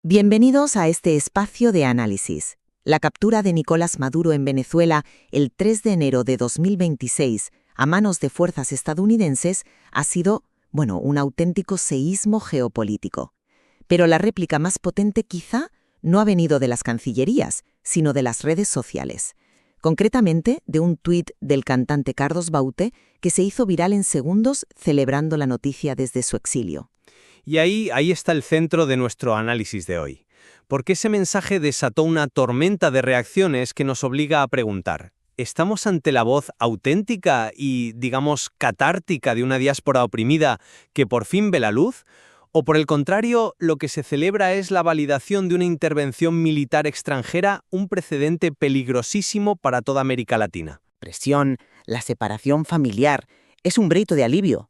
Bienvenidos a este espacio de análisis. La captura de Nicolás Maduro en Venezuela el 3 de enero de 2026 a manos de fuerzas estadounidenses ha sido, un auténtico seísmo geopolítico. Pero la réplica más potente quizá no ha venido de las cancillerías, sino de las redes sociales. Concretamente, de un tuit del cantante Carlos Baute que se hizo viral en segundos celebrando la noticia desde su exilio. Y ahí está el centro de nuestro análisis de hoy. Porque ese mensaje desató una tormenta de reacciones que nos obliga a preguntar, ¿estamos ante la voz auténtica y, digamos, catártica de una diáspora oprimida que por fin ve la luz? ¿O por el contrario, lo que se celebra es la validación de una intervención militar extranjera, un precedente peligrosísimo para toda América Latina? Presión, la separación familiar, es un grito de alivio.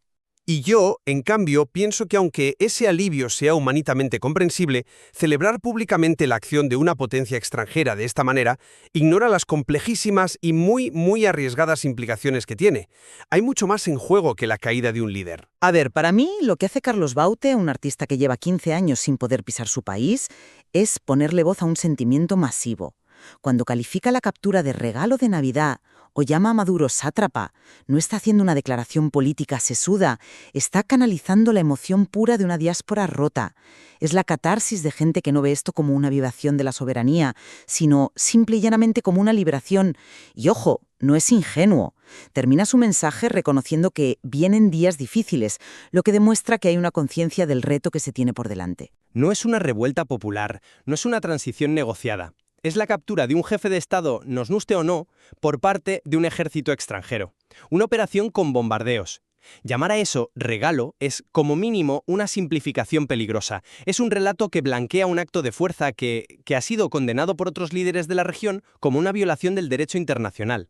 Y yo, en cambio, pienso que aunque ese alivio sea humanitamente comprensible, celebrar públicamente la acción de una potencia extranjera de esta manera ignora las complejísimas y muy arriesgadas implicaciones que tiene. Hay mucho más en juego que la caída de un líder. A ver, para mí, lo que hace Carlos Baute, un artista que lleva 15 años sin poder pisar su país, es ponerle voz a un sentimiento masivo. Cuando califica la captura de regalo de Navidad o llama a Maduro sátrapa, no está haciendo una declaración política sesuda, está canalizando la emoción pura de una diáspora rota. Es la catarsis de gente que no ve esto como una vivación de la soberanía, sino simple y llanamente como una liberación. Y ojo, no es ingenuo. Termina su mensaje reconociendo que vienen días difíciles, lo que demuestra que hay una conciencia del reto que se tiene por delante. No es una revuelta popular, no es una transición negociada. Es la captura de un jefe de Estado, nos guste o no, por parte de un ejército extranjero. Una operación con bombardeos. Llamar a eso regalo es, como mínimo, una simplificación peligrosa. Es un relato que blanquea un acto de fuerza que ha sido condenado por otros líderes de la región como una violación del derecho internacional.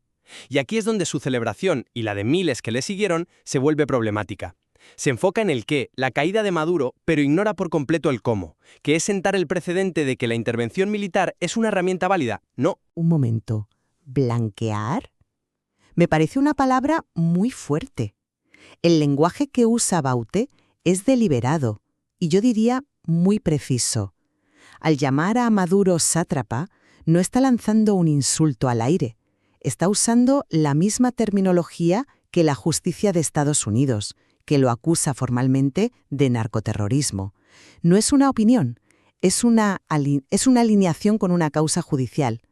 Y aquí es donde su celebración, y la de miles que le siguieron, se vuelve problemática. Se enfoca en el qué, la caída de Maduro, pero ignora por completo el cómo, que es sentar el precedente de que la intervención militar es una herramienta válida. No. Un momento. ¿Blanquear? Me parece una palabra muy fuerte. El lenguaje que usa Baute es deliberado y yo diría muy preciso. Al llamar a Maduro sátrapa, no está lanzando un insulto al aire. Está usando la misma terminología que la justicia de Estados Unidos, que lo acusa formalmente de narcoterrorismo. No es una opinión, es una alineación con una causa judicial.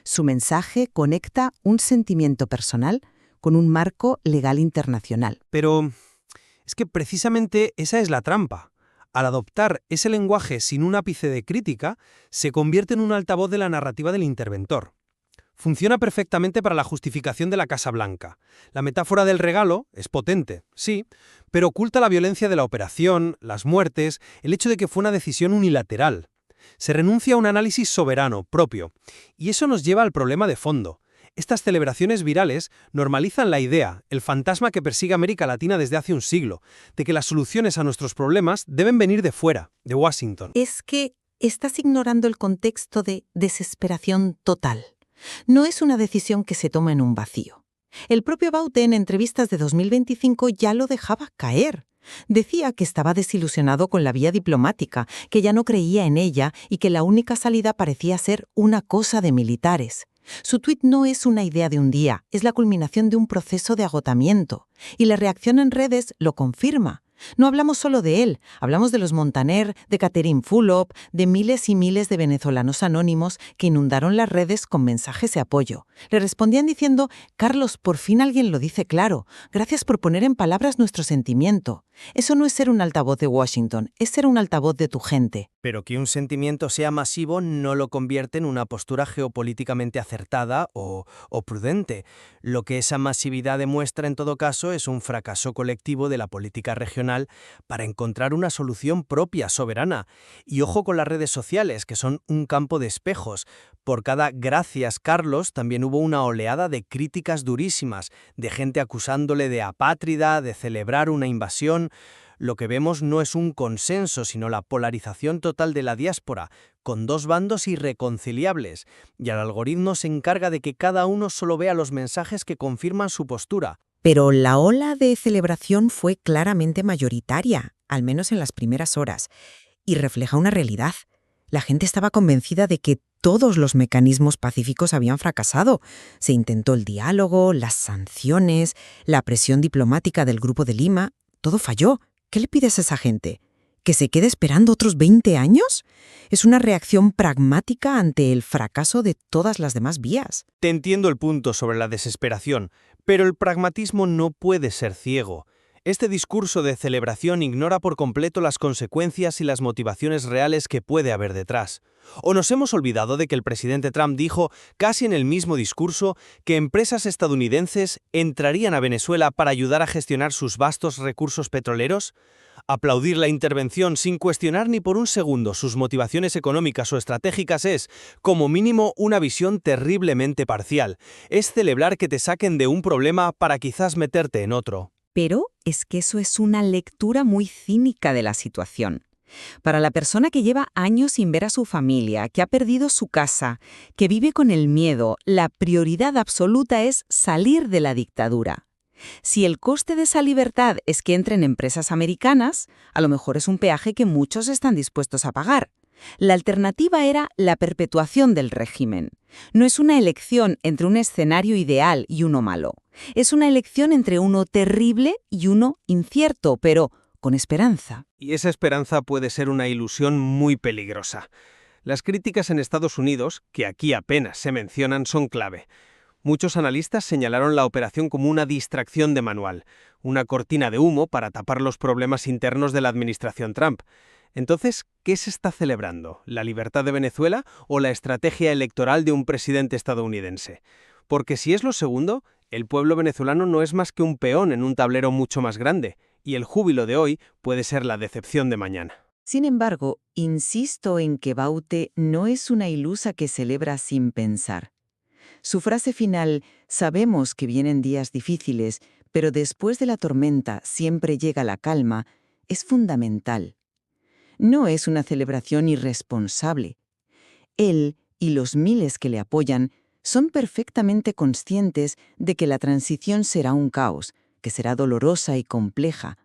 Su mensaje conecta un sentimiento personal con un marco legal internacional. Pero es que precisamente esa es la trampa. Al adoptar ese lenguaje sin un ápice de crítica, se convierte en un altavoz de la narrativa del interventor. Funciona perfectamente para la justificación de la Casa Blanca. La metáfora del regalo es potente, sí, pero oculta la violencia de la operación, las muertes, el hecho de que fue una decisión unilateral. Se renuncia a un análisis soberano, propio, y eso nos lleva al problema de fondo. Estas celebraciones virales normalizan la idea, el fantasma que persigue a América Latina desde hace un siglo, de que las soluciones a nuestros problemas deben venir de fuera, de Washington. Es que estás ignorando el contexto de desesperación total. No es una decisión que se toma en un vacío. El propio Baute en entrevistas de 2025 ya lo dejaba caer. Decía que estaba desilusionado con la vía diplomática, que ya no creía en ella y que la única salida parecía ser una cosa de militares. Su tuit no es una idea de un día, es la culminación de un proceso de agotamiento. Y la reacción en redes lo confirma. No hablamos solo de él, hablamos de los Montaner, de Catherine Fulop, de miles y miles de venezolanos anónimos que inundaron las redes con mensajes de apoyo. Le respondían diciendo, Carlos, por fin alguien lo dice claro, gracias por poner en palabras nuestro sentimiento. Eso no es ser un altavoz de Washington, es ser un altavoz de tu gente. Pero que un sentimiento sea masivo no lo convierte en una postura geopolíticamente acertada o prudente. Lo que esa masividad demuestra en todo caso es un fracaso colectivo de la política regional para encontrar una solución propia, soberana. Y ojo con las redes sociales, que son un campo de espejos. Por cada gracias, Carlos, también hubo una oleada de críticas durísimas, de gente acusándole de apátrida, de celebrar una invasión. Lo que vemos no es un consenso, sino la polarización total de la diáspora, con dos bandos irreconciliables, y el algoritmo se encarga de que cada uno solo vea los mensajes que confirman su postura. Pero la ola de celebración fue claramente mayoritaria, al menos en las primeras horas, y refleja una realidad. La gente estaba convencida de que todos los mecanismos pacíficos habían fracasado. Se intentó el diálogo, las sanciones, la presión diplomática del Grupo de Lima. Todo falló. ¿Qué le pides a esa gente? ¿Que se quede esperando otros 20 años? Es una reacción pragmática ante el fracaso de todas las demás vías. Te entiendo el punto sobre la desesperación, pero el pragmatismo no puede ser ciego. Este discurso de celebración ignora por completo las consecuencias y las motivaciones reales que puede haber detrás. ¿O nos hemos olvidado de que el presidente Trump dijo, casi en el mismo discurso, que empresas estadounidenses entrarían a Venezuela para ayudar a gestionar sus vastos recursos petroleros? Aplaudir la intervención sin cuestionar ni por un segundo sus motivaciones económicas o estratégicas es, como mínimo, una visión terriblemente parcial. Es celebrar que te saquen de un problema para quizás meterte en otro. Pero es que eso es una lectura muy cínica de la situación. Para la persona que lleva años sin ver a su familia, que ha perdido su casa, que vive con el miedo, la prioridad absoluta es salir de la dictadura. Si el coste de esa libertad es que entren empresas americanas, a lo mejor es un peaje que muchos están dispuestos a pagar. La alternativa era la perpetuación del régimen. No es una elección entre un escenario ideal y uno malo. Es una elección entre uno terrible y uno incierto, pero con esperanza. Y esa esperanza puede ser una ilusión muy peligrosa. Las críticas en Estados Unidos, que aquí apenas se mencionan, son clave. Muchos analistas señalaron la operación como una distracción de manual, una cortina de humo para tapar los problemas internos de la administración Trump. Entonces, ¿qué se está celebrando? ¿La libertad de Venezuela o la estrategia electoral de un presidente estadounidense? Porque si es lo segundo, el pueblo venezolano no es más que un peón en un tablero mucho más grande, y el júbilo de hoy puede ser la decepción de mañana. Sin embargo, insisto en que Baute no es una ilusa que celebra sin pensar. Su frase final, sabemos que vienen días difíciles, pero después de la tormenta siempre llega la calma, es fundamental. No es una celebración irresponsable. Él y los miles que le apoyan son perfectamente conscientes de que la transición será un caos, que será dolorosa y compleja.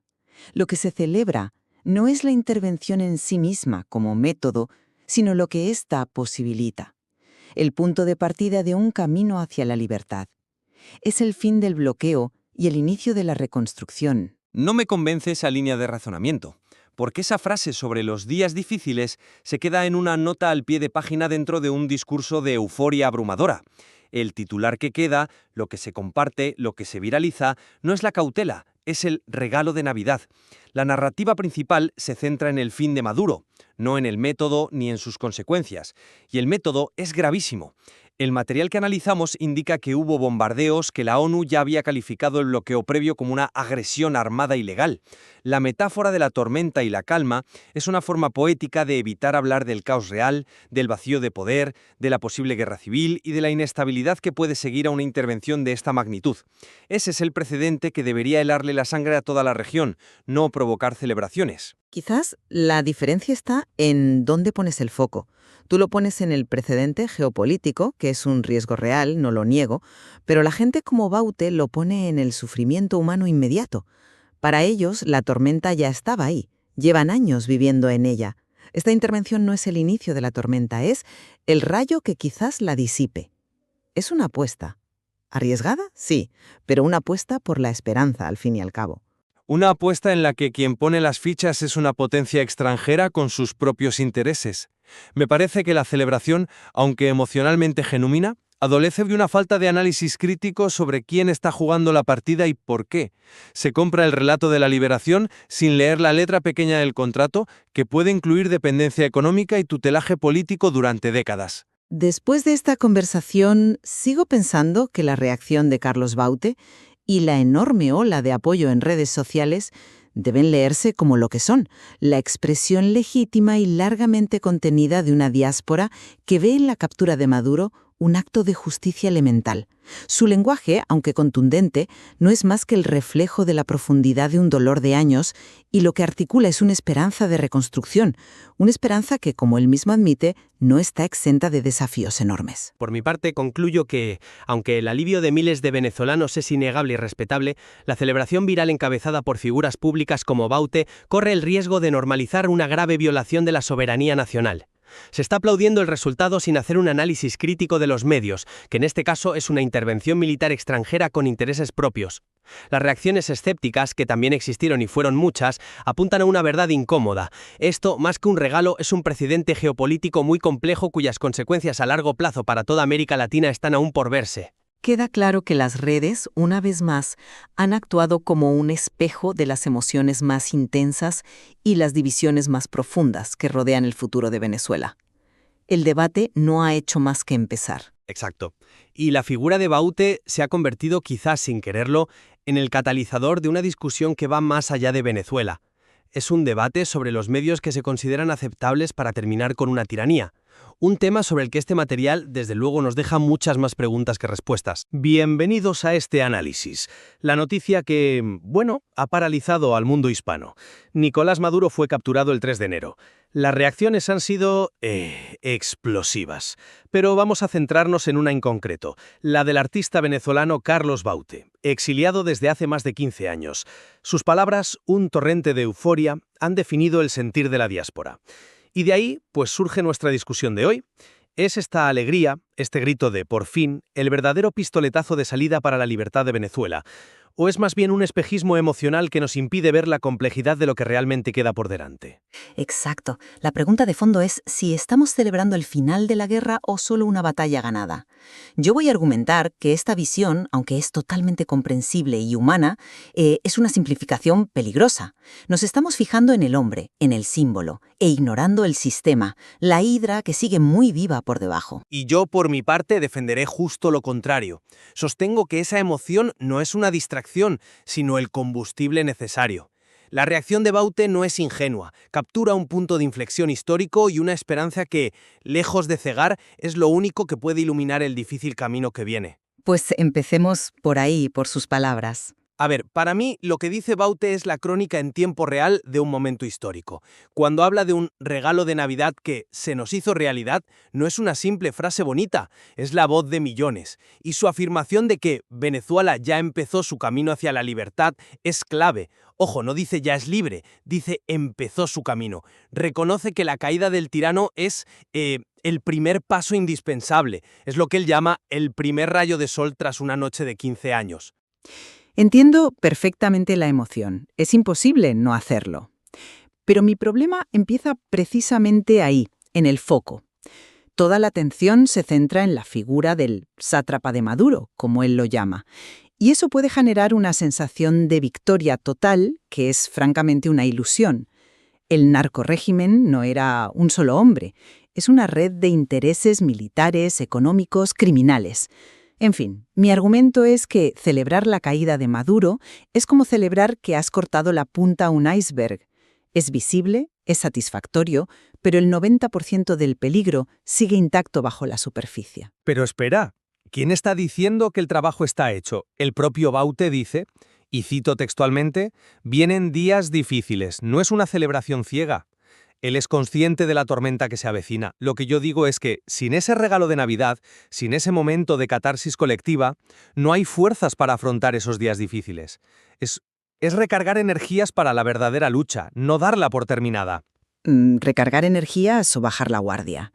Lo que se celebra no es la intervención en sí misma como método, sino lo que ésta posibilita. El punto de partida de un camino hacia la libertad. Es el fin del bloqueo y el inicio de la reconstrucción. No me convence esa línea de razonamiento, porque esa frase sobre los días difíciles se queda en una nota al pie de página dentro de un discurso de euforia abrumadora. El titular que queda, lo que se comparte, lo que se viraliza, no es la cautela, es el regalo de Navidad. La narrativa principal se centra en el fin de Maduro, no en el método ni en sus consecuencias. Y el método es gravísimo. El material que analizamos indica que hubo bombardeos, que la ONU ya había calificado el bloqueo previo como una agresión armada ilegal. La metáfora de la tormenta y la calma es una forma poética de evitar hablar del caos real, del vacío de poder, de la posible guerra civil y de la inestabilidad que puede seguir a una intervención de esta magnitud. Ese es el precedente que debería helarle la sangre a toda la región, no provocar celebraciones. Quizás la diferencia está en dónde pones el foco. Tú lo pones en el precedente geopolítico, que es un riesgo real, no lo niego, pero la gente como Baute lo pone en el sufrimiento humano inmediato. Para ellos, la tormenta ya estaba ahí. Llevan años viviendo en ella. Esta intervención no es el inicio de la tormenta, es el rayo que quizás la disipe. Es una apuesta. ¿Arriesgada? Sí, pero una apuesta por la esperanza, al fin y al cabo. Una apuesta en la que quien pone las fichas es una potencia extranjera con sus propios intereses. Me parece que la celebración, aunque emocionalmente genuina, adolece de una falta de análisis crítico sobre quién está jugando la partida y por qué. Se compra el relato de la liberación sin leer la letra pequeña del contrato, que puede incluir dependencia económica y tutelaje político durante décadas. Después de esta conversación, sigo pensando que la reacción de Carlos Baute y la enorme ola de apoyo en redes sociales deben leerse como lo que son, la expresión legítima y largamente contenida de una diáspora que ve en la captura de Maduro un acto de justicia elemental. Su lenguaje, aunque contundente, no es más que el reflejo de la profundidad de un dolor de años y lo que articula es una esperanza de reconstrucción, una esperanza que, como él mismo admite, no está exenta de desafíos enormes. Por mi parte, concluyo que, aunque el alivio de miles de venezolanos es innegable y respetable, la celebración viral encabezada por figuras públicas como Baute corre el riesgo de normalizar una grave violación de la soberanía nacional. Se está aplaudiendo el resultado sin hacer un análisis crítico de los medios, que en este caso es una intervención militar extranjera con intereses propios. Las reacciones escépticas, que también existieron y fueron muchas, apuntan a una verdad incómoda. Esto, más que un regalo, es un precedente geopolítico muy complejo cuyas consecuencias a largo plazo para toda América Latina están aún por verse. Queda claro que las redes, una vez más, han actuado como un espejo de las emociones más intensas y las divisiones más profundas que rodean el futuro de Venezuela. El debate no ha hecho más que empezar. Exacto. Y la figura de Baute se ha convertido, quizás sin quererlo, en el catalizador de una discusión que va más allá de Venezuela. Es un debate sobre los medios que se consideran aceptables para terminar con una tiranía. Un tema sobre el que este material, desde luego, nos deja muchas más preguntas que respuestas. Bienvenidos a este análisis. La noticia que, ha paralizado al mundo hispano. Nicolás Maduro fue capturado el 3 de enero. Las reacciones han sido explosivas. Pero vamos a centrarnos en una en concreto, la del artista venezolano Carlos Baute, exiliado desde hace más de 15 años. Sus palabras, un torrente de euforia, han definido el sentir de la diáspora. Y de ahí, pues surge nuestra discusión de hoy. ¿Es esta alegría, este grito de por fin, el verdadero pistoletazo de salida para la libertad de Venezuela? ¿O es más bien un espejismo emocional que nos impide ver la complejidad de lo que realmente queda por delante? Exacto. La pregunta de fondo es si estamos celebrando el final de la guerra o solo una batalla ganada. Yo voy a argumentar que esta visión, aunque es totalmente comprensible y humana, es una simplificación peligrosa. Nos estamos fijando en el hombre, en el símbolo, e ignorando el sistema, la hidra que sigue muy viva por debajo. Y yo, por mi parte, defenderé justo lo contrario. Sostengo que esa emoción no es una distracción, sino el combustible necesario. La reacción de Baute no es ingenua, captura un punto de inflexión histórico y una esperanza que, lejos de cegar, es lo único que puede iluminar el difícil camino que viene. Pues empecemos por ahí, por sus palabras. A ver, para mí lo que dice Baute es la crónica en tiempo real de un momento histórico. Cuando habla de un regalo de Navidad que se nos hizo realidad, no es una simple frase bonita, es la voz de millones. Y su afirmación de que Venezuela ya empezó su camino hacia la libertad es clave. Ojo, no dice ya es libre, dice empezó su camino. Reconoce que la caída del tirano es el primer paso indispensable. Es lo que él llama el primer rayo de sol tras una noche de 15 años. Entiendo perfectamente la emoción. Es imposible no hacerlo. Pero mi problema empieza precisamente ahí, en el foco. Toda la atención se centra en la figura del sátrapa de Maduro, como él lo llama. Y eso puede generar una sensación de victoria total, que es francamente una ilusión. El narcorrégimen no era un solo hombre. Es una red de intereses militares, económicos, criminales. En fin, mi argumento es que celebrar la caída de Maduro es como celebrar que has cortado la punta a un iceberg. Es visible, es satisfactorio, pero el 90% del peligro sigue intacto bajo la superficie. Pero espera, ¿quién está diciendo que el trabajo está hecho? El propio Baute dice, y cito textualmente, «Vienen días difíciles, no es una celebración ciega». Él es consciente de la tormenta que se avecina. Lo que yo digo es que, sin ese regalo de Navidad, sin ese momento de catarsis colectiva, no hay fuerzas para afrontar esos días difíciles. Es recargar energías para la verdadera lucha, no darla por terminada. Recargar energías o bajar la guardia.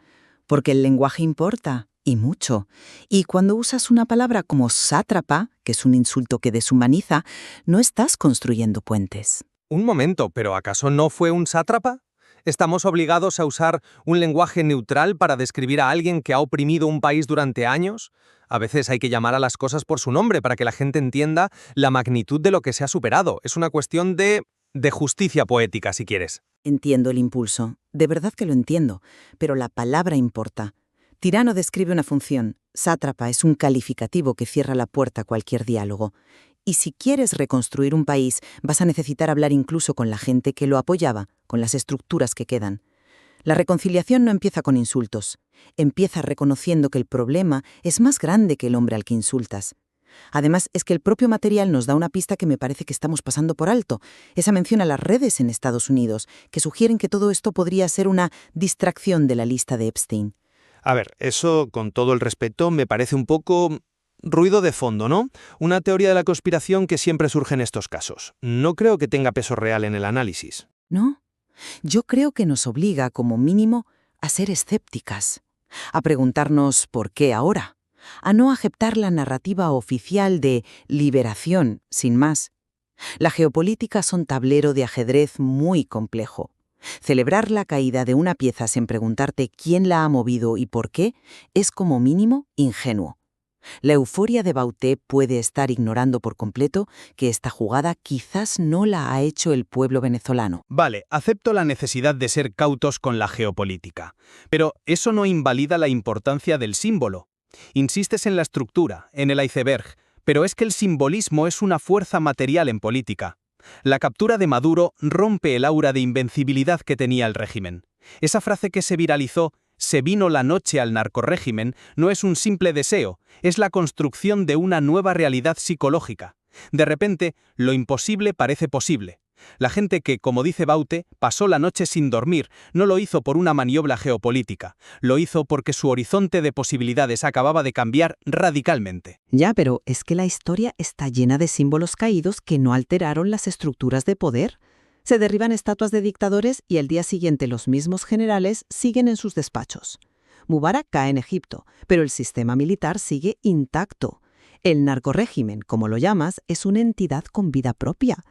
Porque el lenguaje importa, y mucho. Y cuando usas una palabra como sátrapa, que es un insulto que deshumaniza, no estás construyendo puentes. Un momento, ¿pero acaso no fue un sátrapa? ¿Estamos obligados a usar un lenguaje neutral para describir a alguien que ha oprimido un país durante años? A veces hay que llamar a las cosas por su nombre para que la gente entienda la magnitud de lo que se ha superado. Es una cuestión de justicia poética, si quieres. Entiendo el impulso, de verdad que lo entiendo, pero la palabra importa. Tirano describe una función, sátrapa es un calificativo que cierra la puerta a cualquier diálogo. Y si quieres reconstruir un país, vas a necesitar hablar incluso con la gente que lo apoyaba, con las estructuras que quedan. La reconciliación no empieza con insultos. Empieza reconociendo que el problema es más grande que el hombre al que insultas. Además, es que el propio material nos da una pista que me parece que estamos pasando por alto. Esa mención a las redes en Estados Unidos, que sugieren que todo esto podría ser una distracción de la lista de Epstein. A ver, eso, con todo el respeto, me parece un poco ruido de fondo, ¿no? Una teoría de la conspiración que siempre surge en estos casos. No creo que tenga peso real en el análisis. ¿No? Yo creo que nos obliga, como mínimo, a ser escépticas, a preguntarnos ¿por qué ahora?, a no aceptar la narrativa oficial de liberación, sin más. La geopolítica es un tablero de ajedrez muy complejo. Celebrar la caída de una pieza sin preguntarte quién la ha movido y por qué es como mínimo ingenuo. La euforia de Bauté puede estar ignorando por completo que esta jugada quizás no la ha hecho el pueblo venezolano. Vale, acepto la necesidad de ser cautos con la geopolítica, pero eso no invalida la importancia del símbolo. Insistes en la estructura, en el iceberg, pero es que el simbolismo es una fuerza material en política. La captura de Maduro rompe el aura de invencibilidad que tenía el régimen. Esa frase que se viralizó, «Se vino la noche al narcorrégimen», no es un simple deseo, es la construcción de una nueva realidad psicológica. De repente, lo imposible parece posible. La gente que, como dice Bauté, pasó la noche sin dormir, no lo hizo por una maniobra geopolítica, lo hizo porque su horizonte de posibilidades acababa de cambiar radicalmente. Ya, pero es que la historia está llena de símbolos caídos que no alteraron las estructuras de poder. Se derriban estatuas de dictadores y al día siguiente los mismos generales siguen en sus despachos. Mubarak cae en Egipto, pero el sistema militar sigue intacto. El narcorrégimen, como lo llamas, es una entidad con vida propia.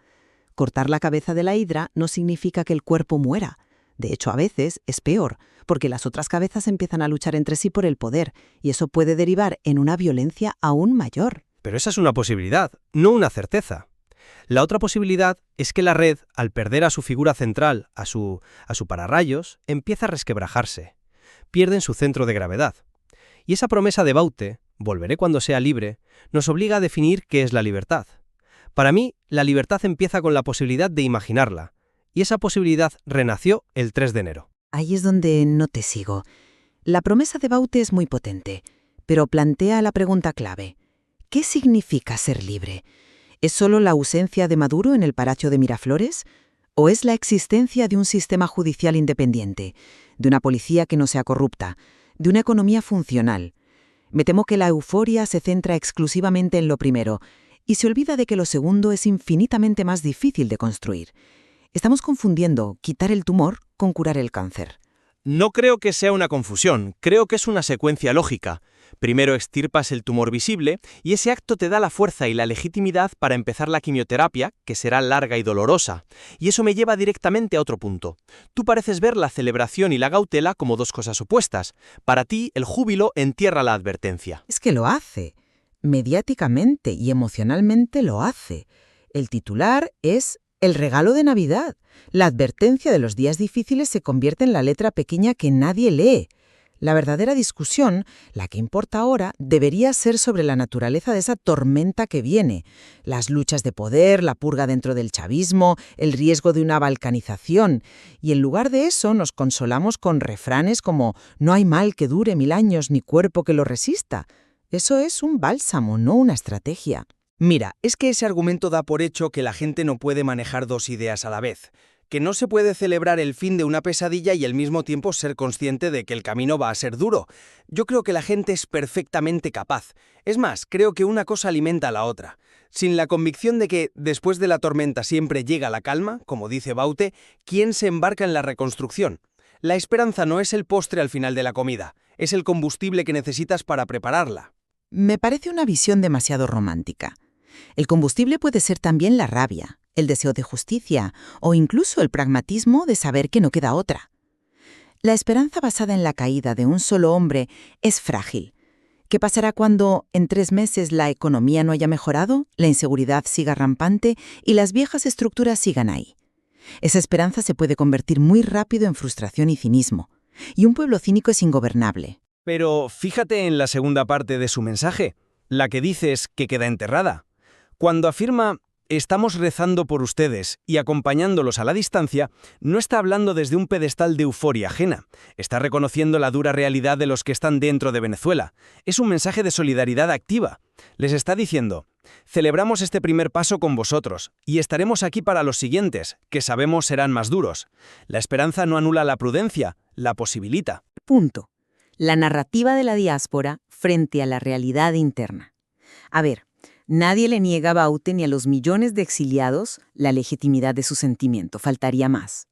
Cortar la cabeza de la hidra no significa que el cuerpo muera. De hecho, a veces es peor, porque las otras cabezas empiezan a luchar entre sí por el poder, y eso puede derivar en una violencia aún mayor. Pero esa es una posibilidad, no una certeza. La otra posibilidad es que la red, al perder a su figura central, a su pararrayos, empieza a resquebrajarse. Pierden su centro de gravedad. Y esa promesa de Bauté, volveré cuando sea libre, nos obliga a definir qué es la libertad. Para mí, la libertad empieza con la posibilidad de imaginarla, y esa posibilidad renació el 3 de enero. Ahí es donde no te sigo. La promesa de Bauté es muy potente, pero plantea la pregunta clave. ¿Qué significa ser libre? ¿Es solo la ausencia de Maduro en el Palacio de Miraflores? ¿O es la existencia de un sistema judicial independiente, de una policía que no sea corrupta, de una economía funcional? Me temo que la euforia se centra exclusivamente en lo primero, y se olvida de que lo segundo es infinitamente más difícil de construir. Estamos confundiendo quitar el tumor con curar el cáncer. No creo que sea una confusión, creo que es una secuencia lógica. Primero extirpas el tumor visible y ese acto te da la fuerza y la legitimidad para empezar la quimioterapia, que será larga y dolorosa. Y eso me lleva directamente a otro punto. Tú pareces ver la celebración y la cautela como dos cosas opuestas. Para ti, el júbilo entierra la advertencia. Es que lo hace. Mediáticamente y emocionalmente lo hace. El titular es el regalo de Navidad. La advertencia de los días difíciles se convierte en la letra pequeña que nadie lee. La verdadera discusión, la que importa ahora, debería ser sobre la naturaleza de esa tormenta que viene. Las luchas de poder, la purga dentro del chavismo, el riesgo de una balcanización. Y en lugar de eso nos consolamos con refranes como «no hay mal que dure 1000 años ni cuerpo que lo resista». Eso es un bálsamo, no una estrategia. Mira, es que ese argumento da por hecho que la gente no puede manejar dos ideas a la vez, que no se puede celebrar el fin de una pesadilla y al mismo tiempo ser consciente de que el camino va a ser duro. Yo creo que la gente es perfectamente capaz. Es más, creo que una cosa alimenta a la otra. Sin la convicción de que después de la tormenta siempre llega la calma, como dice Bauté, ¿quién se embarca en la reconstrucción? La esperanza no es el postre al final de la comida, es el combustible que necesitas para prepararla. Me parece una visión demasiado romántica. El combustible puede ser también la rabia, el deseo de justicia o incluso el pragmatismo de saber que no queda otra. La esperanza basada en la caída de un solo hombre es frágil. ¿Qué pasará cuando en 3 meses la economía no haya mejorado, la inseguridad siga rampante y las viejas estructuras sigan ahí? Esa esperanza se puede convertir muy rápido en frustración y cinismo. Y un pueblo cínico es ingobernable. Pero fíjate en la segunda parte de su mensaje, la que dices que queda enterrada. Cuando afirma «estamos rezando por ustedes y acompañándolos a la distancia», no está hablando desde un pedestal de euforia ajena. Está reconociendo la dura realidad de los que están dentro de Venezuela. Es un mensaje de solidaridad activa. Les está diciendo «celebramos este primer paso con vosotros y estaremos aquí para los siguientes, que sabemos serán más duros». La esperanza no anula la prudencia, la posibilita. Punto. La narrativa de la diáspora frente a la realidad interna. A ver, nadie le niega a Bauté ni a los millones de exiliados la legitimidad de su sentimiento, faltaría más.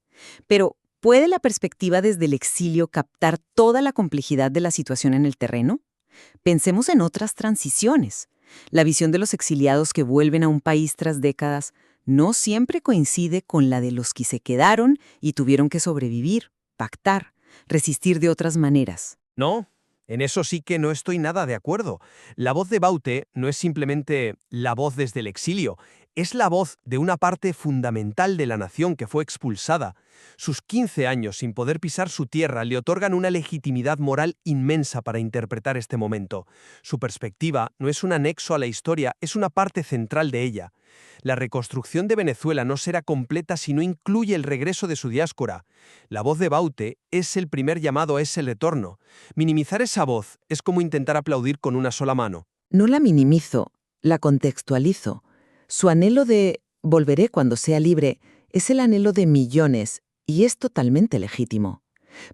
Pero, ¿Puede la perspectiva desde el exilio captar toda la complejidad de la situación en el terreno? Pensemos en otras transiciones. La visión de los exiliados que vuelven a un país tras décadas no siempre coincide con la de los que se quedaron y tuvieron que sobrevivir, pactar, resistir de otras maneras. No, en eso sí que no estoy nada de acuerdo. La voz de Baute no es simplemente la voz desde el exilio, es la voz de una parte fundamental de la nación que fue expulsada. Sus 15 años sin poder pisar su tierra le otorgan una legitimidad moral inmensa para interpretar este momento. Su perspectiva no es un anexo a la historia, es una parte central de ella. La reconstrucción de Venezuela no será completa si no incluye el regreso de su diáspora. La voz de Baute es el primer llamado a ese retorno. Minimizar esa voz es como intentar aplaudir con una sola mano. No la minimizo, la contextualizo. Su anhelo de «volveré cuando sea libre» es el anhelo de millones y es totalmente legítimo.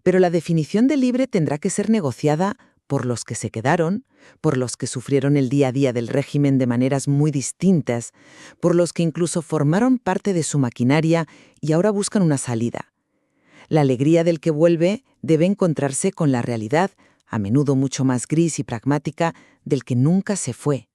Pero la definición de libre tendrá que ser negociada por los que se quedaron, por los que sufrieron el día a día del régimen de maneras muy distintas, por los que incluso formaron parte de su maquinaria y ahora buscan una salida. La alegría del que vuelve debe encontrarse con la realidad, a menudo mucho más gris y pragmática, del que nunca se fue.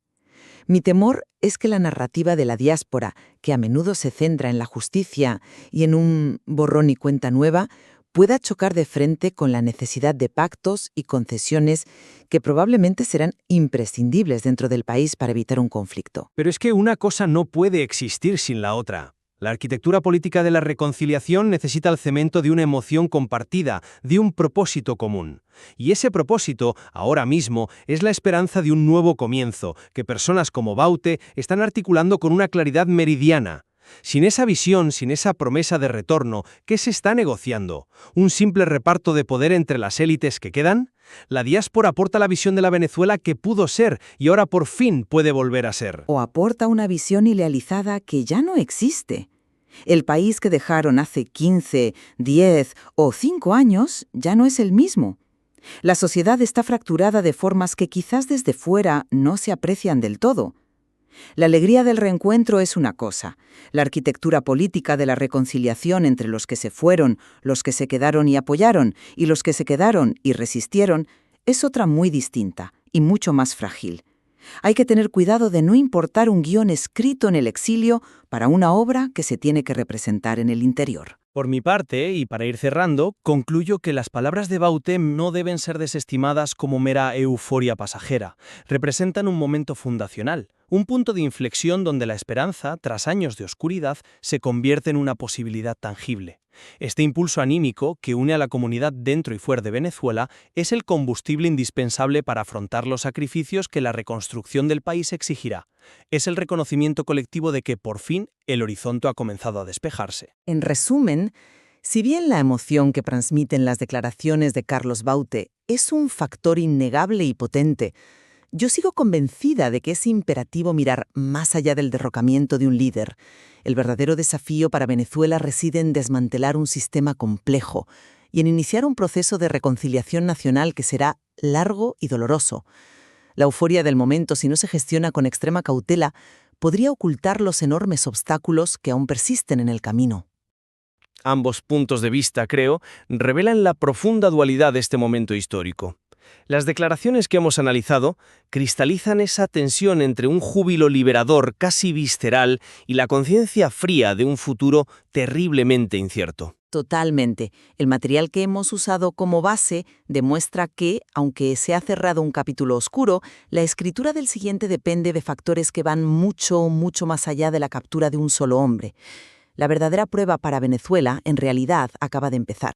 Mi temor es que la narrativa de la diáspora, que a menudo se centra en la justicia y en un borrón y cuenta nueva, pueda chocar de frente con la necesidad de pactos y concesiones que probablemente serán imprescindibles dentro del país para evitar un conflicto. Pero es que una cosa no puede existir sin la otra. La arquitectura política de la reconciliación necesita el cemento de una emoción compartida, de un propósito común. Y ese propósito, ahora mismo, es la esperanza de un nuevo comienzo, que personas como Baute están articulando con una claridad meridiana. Sin esa visión, sin esa promesa de retorno, ¿qué se está negociando? ¿Un simple reparto de poder entre las élites que quedan? La diáspora aporta la visión de la Venezuela que pudo ser y ahora por fin puede volver a ser. O aporta una visión idealizada que ya no existe. El país que dejaron hace 15, 10 o 5 años ya no es el mismo. La sociedad está fracturada de formas que quizás desde fuera no se aprecian del todo. La alegría del reencuentro es una cosa. La arquitectura política de la reconciliación entre los que se fueron, los que se quedaron y apoyaron, y los que se quedaron y resistieron, es otra muy distinta y mucho más frágil. Hay que tener cuidado de no importar un guión escrito en el exilio para una obra que se tiene que representar en el interior. Por mi parte, y para ir cerrando, concluyo que las palabras de Baute no deben ser desestimadas como mera euforia pasajera. Representan un momento fundacional, un punto de inflexión donde la esperanza, tras años de oscuridad, se convierte en una posibilidad tangible. Este impulso anímico, que une a la comunidad dentro y fuera de Venezuela, es el combustible indispensable para afrontar los sacrificios que la reconstrucción del país exigirá. Es el reconocimiento colectivo de que, por fin, el horizonte ha comenzado a despejarse. En resumen, si bien la emoción que transmiten las declaraciones de Carlos Baute es un factor innegable y potente, yo sigo convencida de que es imperativo mirar más allá del derrocamiento de un líder. El verdadero desafío para Venezuela reside en desmantelar un sistema complejo y en iniciar un proceso de reconciliación nacional que será largo y doloroso. La euforia del momento, si no se gestiona con extrema cautela, podría ocultar los enormes obstáculos que aún persisten en el camino. Ambos puntos de vista, creo, revelan la profunda dualidad de este momento histórico. Las declaraciones que hemos analizado cristalizan esa tensión entre un júbilo liberador casi visceral y la conciencia fría de un futuro terriblemente incierto. Totalmente. El material que hemos usado como base demuestra que, aunque se ha cerrado un capítulo oscuro, la escritura del siguiente depende de factores que van mucho, mucho más allá de la captura de un solo hombre. La verdadera prueba para Venezuela, en realidad, acaba de empezar.